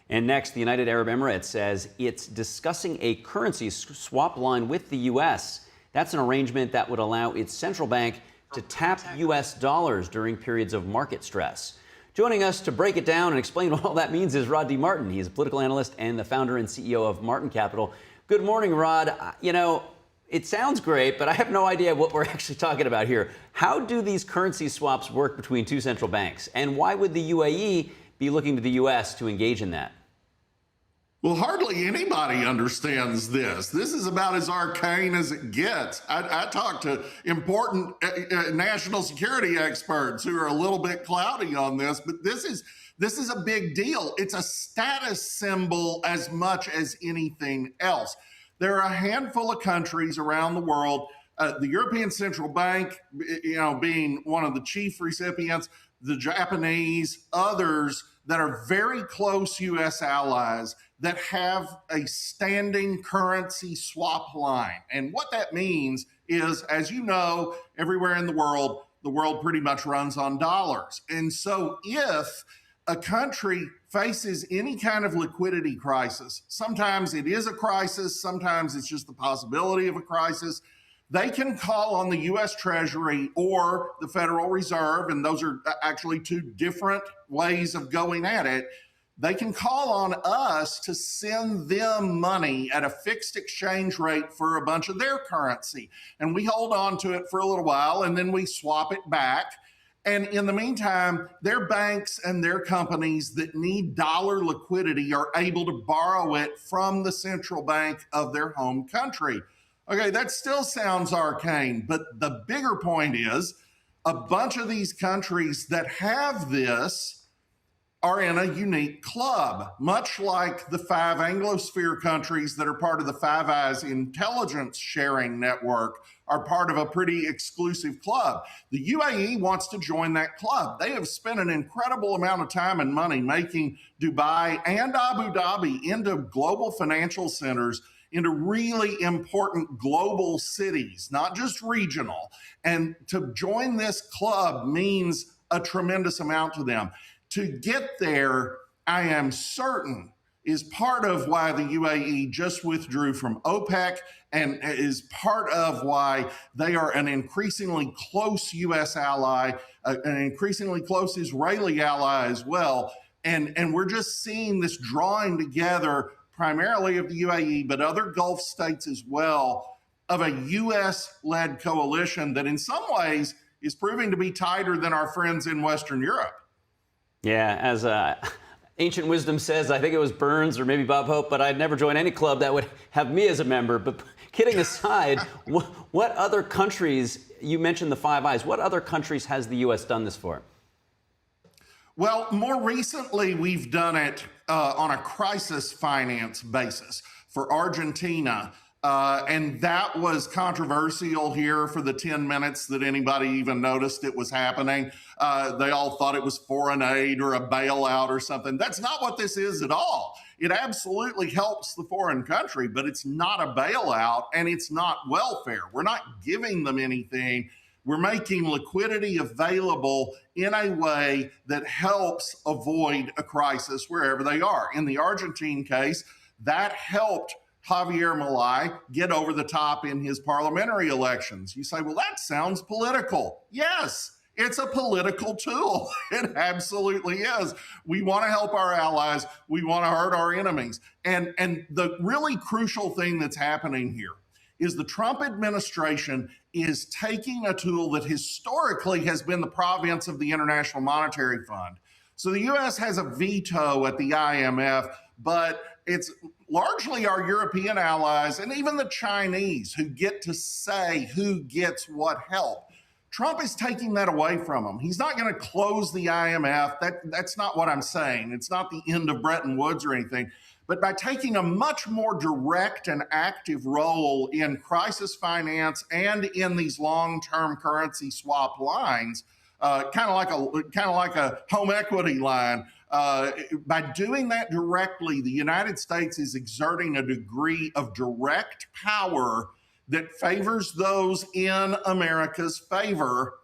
And next, the United Arab Emirates says it's discussing a currency swap line with the U.S. That's an arrangement that would allow its central bank to tap U.S. dollars during periods of market stress. Joining us to break it down and explain what all that means is Rod D. Martin. He's a political analyst and the founder and CEO of Martin Capital. Good morning, Rod. It sounds great, but I have no idea what we're actually talking about here. How do these currency swaps work between two central banks? And why would the UAE be looking to the U.S. to engage in that? Well, hardly anybody understands this. This is about as arcane as it gets. I talk to important national security experts who are a little bit cloudy on this, but this is a big deal. It's a status symbol as much as anything else. There are a handful of countries around the world, the European Central Bank, being one of the chief recipients, the Japanese, others that are very close U.S. allies that have a standing currency swap line. And what that means is, as you know, everywhere in the world pretty much runs on dollars. And so if a country faces any kind of liquidity crisis, sometimes it is a crisis, sometimes it's just the possibility of a crisis, they can call on the U.S. Treasury or the Federal Reserve, and those are actually two different ways of going at it. They can call on us to send them money at a fixed exchange rate for a bunch of their currency. And we hold on to it for a little while, and then we swap it back. And in the meantime, their banks and their companies that need dollar liquidity are able to borrow it from the central bank of their home country. Okay, that still sounds arcane, but the bigger point is a bunch of these countries that have this are in a unique club, much like the 5 Anglosphere countries that are part of the Five Eyes intelligence sharing network are part of a pretty exclusive club. The UAE wants to join that club. They have spent an incredible amount of time and money making Dubai and Abu Dhabi into global financial centers, into really important global cities, not just regional. And to join this club means a tremendous amount to them. To get there, I am certain, is part of why the UAE just withdrew from OPEC and is part of why they are an increasingly close U.S. ally, an increasingly close Israeli ally as well. And we're just seeing this drawing together primarily of the UAE, but other Gulf states as well, of a U.S.-led coalition that in some ways is proving to be tighter than our friends in Western Europe. Yeah, as ancient wisdom says, I think it was Burns or maybe Bob Hope, but I'd never join any club that would have me as a member. But kidding aside, what other countries, you mentioned the Five Eyes, what other countries has the U.S. done this for? Well, more recently, we've done it on a crisis finance basis for Argentina. And that was controversial here for the 10 minutes that anybody even noticed it was happening. They all thought it was foreign aid or a bailout or something. That's not what this is at all. It absolutely helps the foreign country, but it's not a bailout and it's not welfare. We're not giving them anything. We're making liquidity available in a way that helps avoid a crisis wherever they are. In the Argentine case, that helped Javier Milei get over the top in his parliamentary elections. You say, well, that sounds political. Yes, it's a political tool. It absolutely is. We want to help our allies. We want to hurt our enemies. And the really crucial thing that's happening here is the Trump administration is taking a tool that historically has been the province of the International Monetary Fund. So the U.S. has a veto at the IMF, but it's largely our European allies and even the Chinese who get to say who gets what help. Trump is taking that away from them. He's not going to close the IMF. That's not what I'm saying. It's not the end of Bretton Woods or anything. But by taking a much more direct and active role in crisis finance and in these long-term currency swap lines, kind of like a home equity line, by doing that directly, the United States is exerting a degree of direct power that favors those in America's favor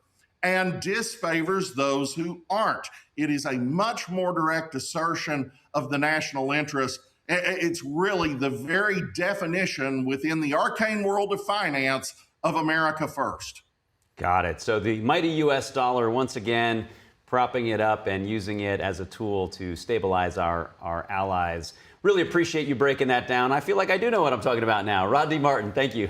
and disfavors those who aren't. It is a much more direct assertion of the national interest. It's really the very definition within the arcane world of finance of America first. Got it. So the mighty U.S. dollar, once again, propping it up and using it as a tool to stabilize our allies. Really appreciate you breaking that down. I feel like I do know what I'm talking about now. Rodney Martin, thank you.